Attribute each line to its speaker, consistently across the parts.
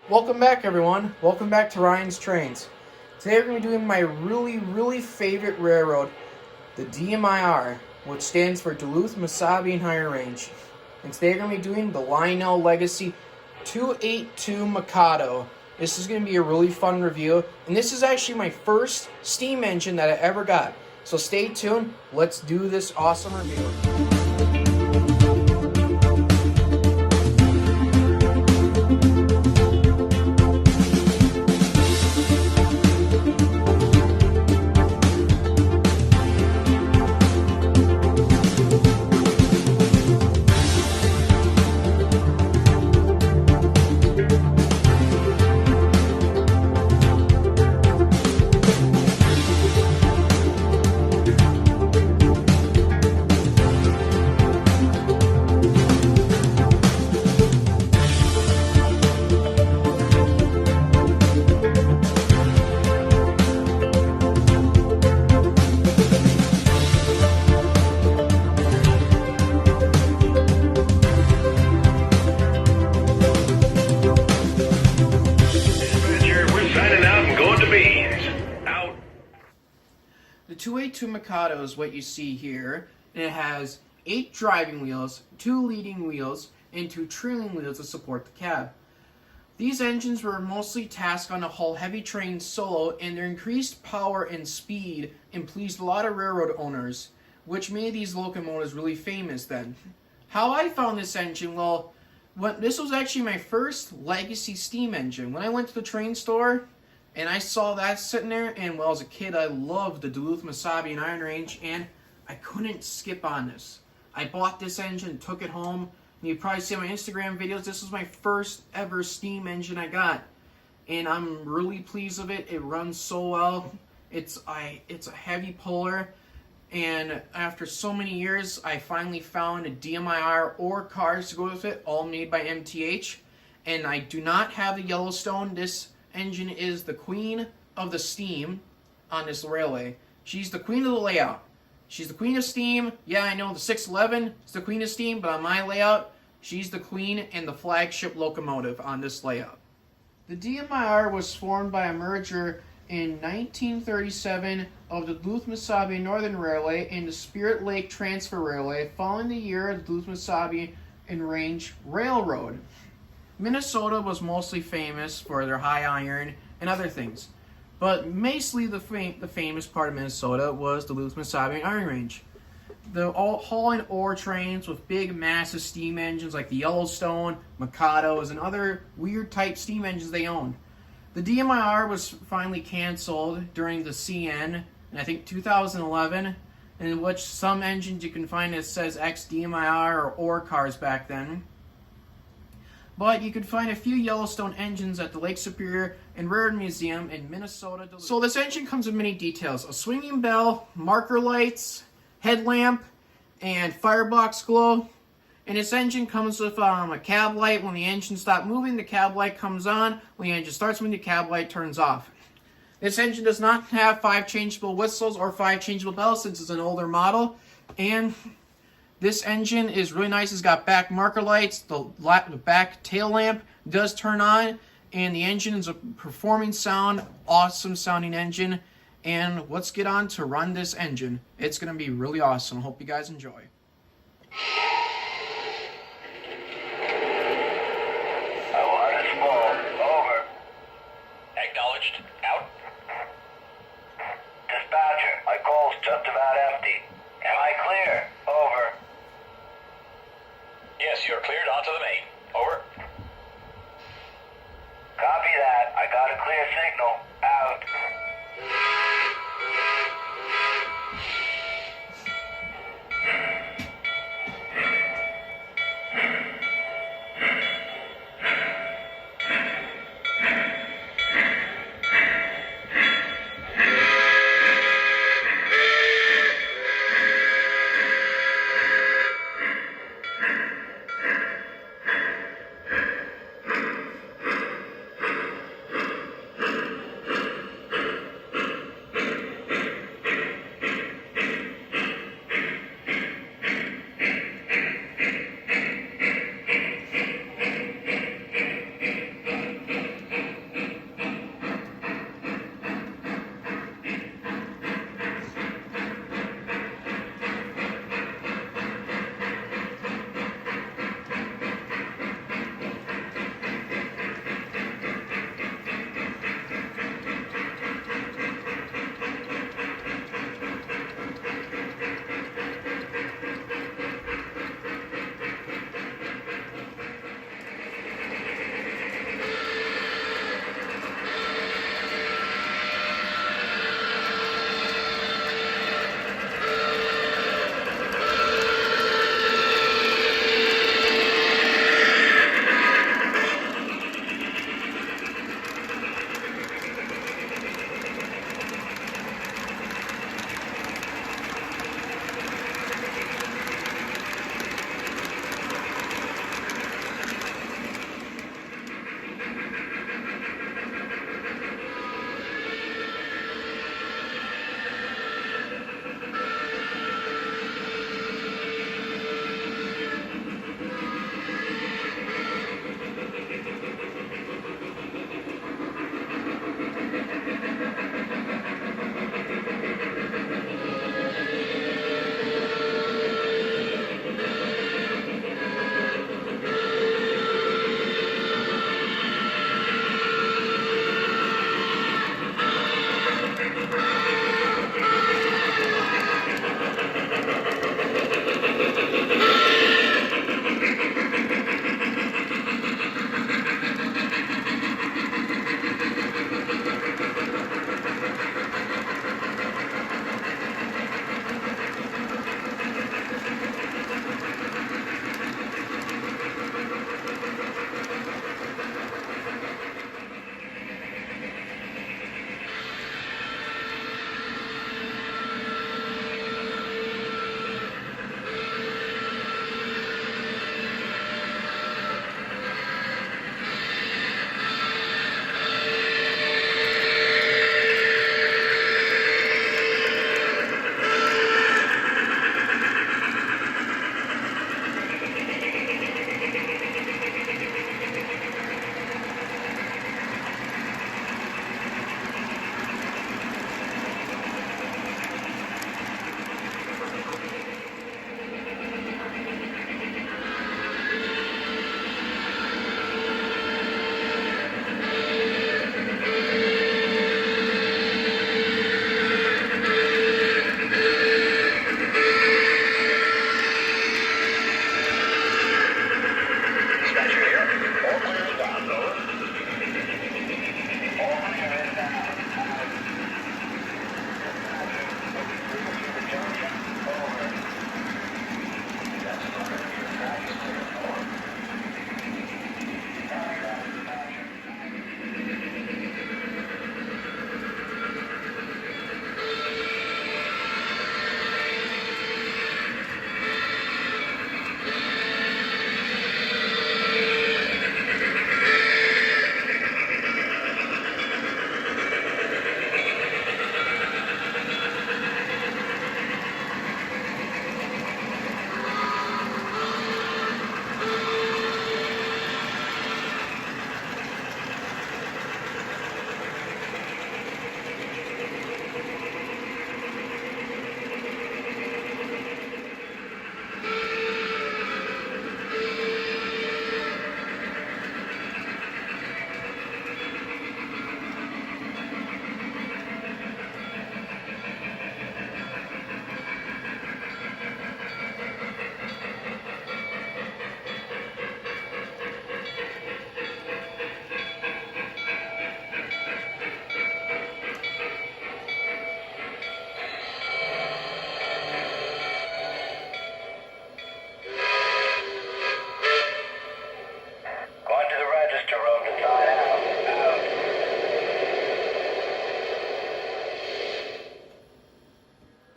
Speaker 1: Welcome back, everyone. Welcome back to Ryan's Trains. Today we're going to be doing my really favorite railroad, the DMIR, which stands for Duluth Mesabi and Iron Range. And today we're going to be doing the Lionel Legacy 282 Mikado. This is going to be a really fun review, and this is actually my first steam engine that I ever got. So stay tuned. Let's do this awesome review. The 282 Mikado is what you see here, and it has 8 driving wheels, 2 leading wheels, and 2 trailing wheels to support the cab. These engines were mostly tasked on to haul heavy trains solo, and their increased power and speed pleased a lot of railroad owners, which made these locomotives really famous then. How I found this engine? Well, this was actually my first legacy steam engine. When I went to the train store, and I saw that sitting there, and well, as a kid, I loved the Duluth Mesabi and Iron Range, and I couldn't skip on this. I bought this engine, took it home, and you probably see my Instagram videos. This was my first ever steam engine I got, and I'm really pleased with it. It runs so well. It's a heavy puller, and after so many years, I finally found a DMIR or cars to go with it, all made by MTH, and I do not have the Yellowstone. This engine is the queen of the steam on this railway. She's the queen of the layout. She's the queen of steam. Yeah, I know the 611 is the queen of steam, but on my layout, she's the queen and the flagship locomotive on this layout. The DMIR was formed by a merger in 1937 of the Duluth Mesabi Northern Railway and the Spirit Lake Transfer Railway following the year of the Duluth Mesabi and Range Railroad. Minnesota was mostly famous for their high iron and other things, but mostly the famous part of Minnesota was the Duluth Mesabi and Iron Range. The hauling ore trains with big massive steam engines like the Yellowstone, Mikados, and other weird type steam engines they owned. The DMIR was finally canceled during the CN in I think 2011, in which some engines you can find that says ex-DMIR or ore cars back then. But you could find a few Yellowstone engines at the Lake Superior and Railroad Museum in Minnesota. So this engine comes with many details: a swinging bell, marker lights, headlamp, and firebox glow. And this engine comes with a cab light. When the engine stops moving, the cab light comes on. When the engine starts moving, the cab light turns off. This engine does not have 5 changeable whistles or 5 changeable bells since it's an older model. And this engine is really nice. It's got back marker lights. The back tail lamp does turn on. And the engine is a performing sound, awesome sounding engine. And let's get on to run this engine. It's going to be really awesome. Hope you guys enjoy.
Speaker 2: Acknowledged. Out. Dispatcher, my call's just about empty. Am I clear? Over. Yes, you're cleared onto the main. Over. Copy that. I got a clear signal. Out.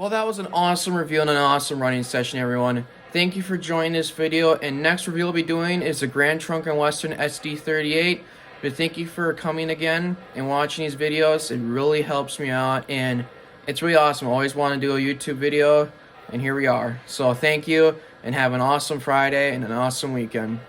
Speaker 1: Well, that was an awesome review and an awesome running session, everyone. Thank you for joining this video, and next review we'll be doing is the Grand Trunk and Western SD38. But thank you for coming again and watching these videos. It really helps me out, and it's really awesome. I always want to do a YouTube video, and here we are. So thank you, and have an awesome Friday and an awesome weekend.